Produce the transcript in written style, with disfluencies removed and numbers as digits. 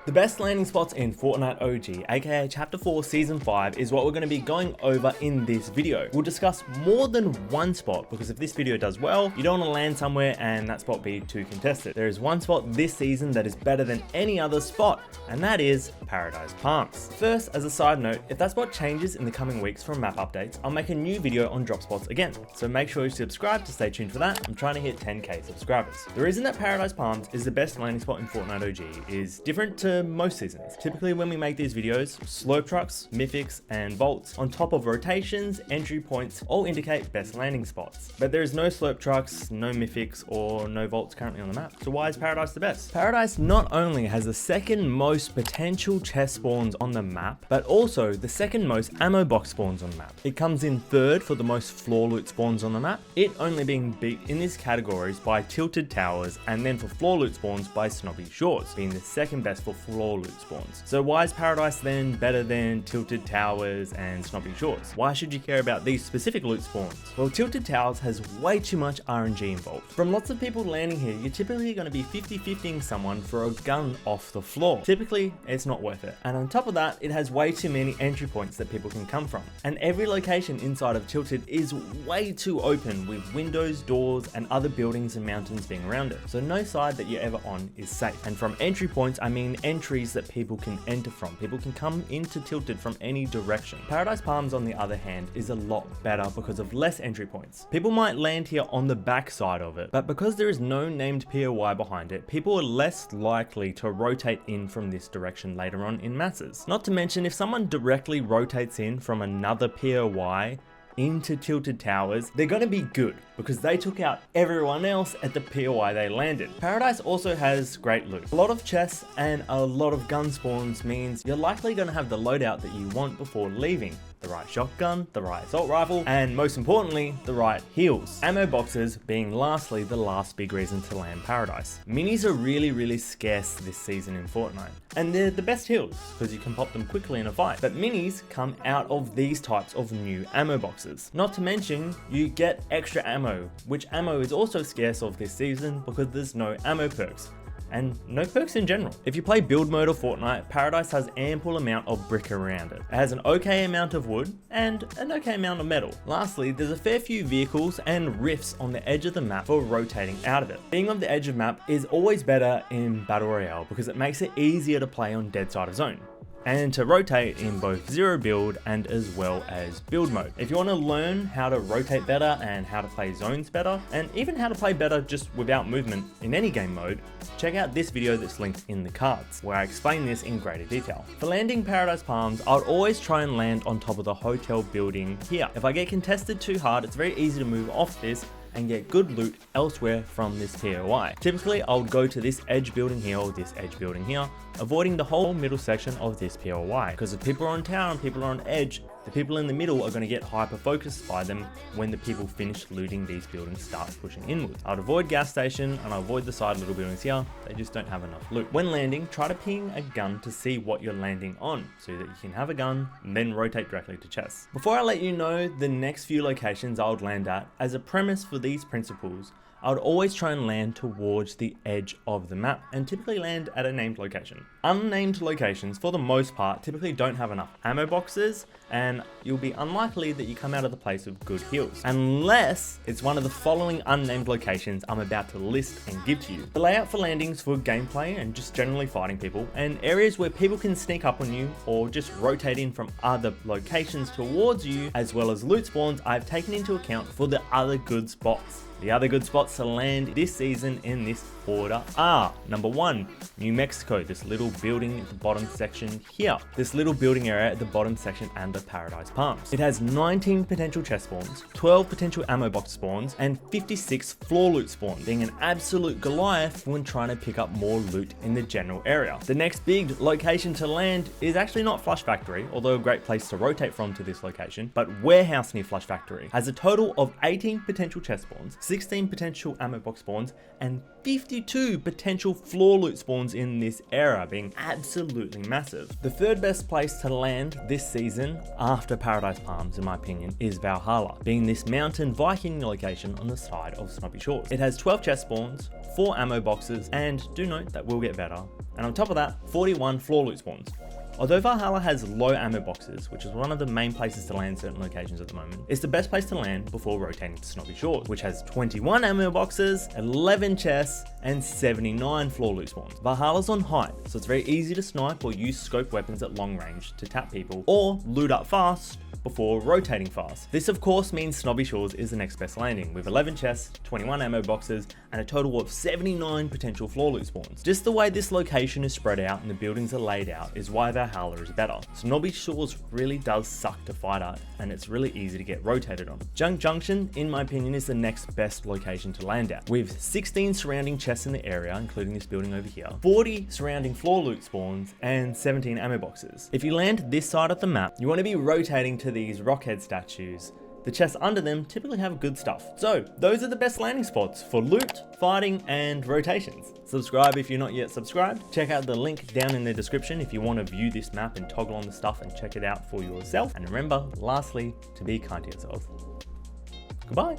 The best landing spots in Fortnite OG, aka Chapter 4 Season 5, is what we're going to be going over in this video. We'll discuss more than one spot, because if this video does well, you don't want to land somewhere and that spot be too contested. There is one spot this season that is better than any other spot, and that is Paradise Palms. First, as a side note, if that spot changes in the coming weeks from map updates, I'll make a new video on drop spots again, so make sure you subscribe to stay tuned for that. I'm trying to hit 10k subscribers. The reason that Paradise Palms is the best landing spot in Fortnite OG is different to most seasons. Typically when we make these videos, slope trucks, mythics, and vaults on top of rotations, entry points all indicate best landing spots. But there is no slope trucks, no mythics, or no vaults currently on the map. So why is Paradise the best? Paradise not only has the second most potential chest spawns on the map, but also the second most ammo box spawns on the map. It comes in third for the most floor loot spawns on the map, it only being beat in these categories by Tilted Towers, and then for floor loot spawns by Snobby Shores, being the second best for floor loot spawns. So why is Paradise then better than Tilted Towers and Snobby Shores? Why should you care about these specific loot spawns? Well, Tilted Towers has way too much RNG involved. From lots of people landing here, you're typically going to be 50-50ing someone for a gun off the floor. Typically, it's not worth it. And on top of that, it has way too many entry points that people can come from. And every location inside of Tilted is way too open, with windows, doors, and other buildings and mountains being around it. So no side that you're ever on is safe. And from entry points, I mean entries that people can enter from. People can come into Tilted from any direction. Paradise Palms, on the other hand, is a lot better because of less entry points. People might land here on the back side of it, but because there is no named POI behind it, people are less likely to rotate in from this direction later on in masses. Not to mention, if someone directly rotates in from another POI into Tilted Towers, they're going to be good because they took out everyone else at the POI they landed. Paradise also has great loot. A lot of chests and a lot of gun spawns means you're likely going to have the loadout that you want before leaving. The right shotgun, the right assault rifle, and most importantly, the right heals. Ammo boxes being lastly the last big reason to land Paradise. Minis are really scarce this season in Fortnite, and they're the best heals because you can pop them quickly in a fight. But minis come out of these types of new ammo boxes. Not to mention, you get extra ammo, which ammo is also scarce of this season because there's no ammo perks. And no perks in general. If you play build mode of Fortnite, Paradise has ample amount of brick around it. It has an okay amount of wood and an okay amount of metal. Lastly, there's a fair few vehicles and rifts on the edge of the map for rotating out of it. Being on the edge of map is always better in Battle Royale because it makes it easier to play on dead side of zone, and to rotate in both zero build and as well as build mode. If you want to learn how to rotate better and how to play zones better, and even how to play better just without movement in any game mode, check out this video that's linked in the cards, where I explain this in greater detail. For landing Paradise Palms, I would always try and land on top of the hotel building here. If I get contested too hard, it's very easy to move off this and get good loot elsewhere from this POI. Typically, I would go to this edge building here or this edge building here, avoiding the whole middle section of this POI, because if people are on tower and people are on edge, the people in the middle are going to get hyper focused by them when the people finish looting these buildings start pushing inwards. I'd avoid gas station and I avoid the side little buildings here. They just don't have enough loot. When landing, try to ping a gun to see what you're landing on so that you can have a gun and then rotate directly to chests. Before I let you know the next few locations I would land at, as a premise for these principles, I would always try and land towards the edge of the map and typically land at a named location. Unnamed locations, for the most part, typically don't have enough ammo boxes, and you'll be unlikely that you come out of the place with good heals, unless it's one of the following unnamed locations I'm about to list and give to you. The layout for landings for gameplay and just generally fighting people, and areas where people can sneak up on you or just rotate in from other locations towards you, as well as loot spawns I've taken into account for the other good spots. The other good spots to land this season in this order are: number 1, New Mexico, this little building at the bottom section here. This little building area at the bottom section and the Paradise Palms. It has 19 potential chest spawns, 12 potential ammo box spawns, and 56 floor loot spawns, being an absolute Goliath when trying to pick up more loot in the general area. The next big location to land is actually not Flush Factory, although a great place to rotate from to this location, but Warehouse near Flush Factory. Has a total of 18 potential chest spawns, 16 potential ammo box spawns, and 52 potential floor loot spawns in this area, being absolutely massive. The third best place to land this season after Paradise Palms, in my opinion, is Valhalla, being this mountain Viking location on the side of Snobby Shores. It has 12 chest spawns, 4 ammo boxes, and do note that will get better. And on top of that, 41 floor loot spawns. Although Valhalla has low ammo boxes, which is one of the main places to land certain locations at the moment, it's the best place to land before rotating to Snobby Shores, which has 21 ammo boxes, 11 chests, and 79 floor loot spawns. Valhalla's on height, so it's very easy to snipe or use scope weapons at long range to tap people, or loot up fast before rotating fast. This of course means Snobby Shores is the next best landing, with 11 chests, 21 ammo boxes, and a total of 79 potential floor loot spawns. Just the way this location is spread out and the buildings are laid out is why Valhalla is better. Snobby Shores really does suck to fight at, and it's really easy to get rotated on. Junk Junction, in my opinion, is the next best location to land at, with 16 surrounding chests in the area, including this building over here, 40 surrounding floor loot spawns, and 17 ammo boxes. If you land this side of the map, you want to be rotating to these rockhead statues. The chests under them typically have good stuff. So those are the best landing spots for loot, fighting, and rotations. Subscribe if you're not yet subscribed. Check out the link down in the description if you want to view this map and toggle on the stuff and check it out for yourself. And remember, lastly, to be kind to yourself. Goodbye.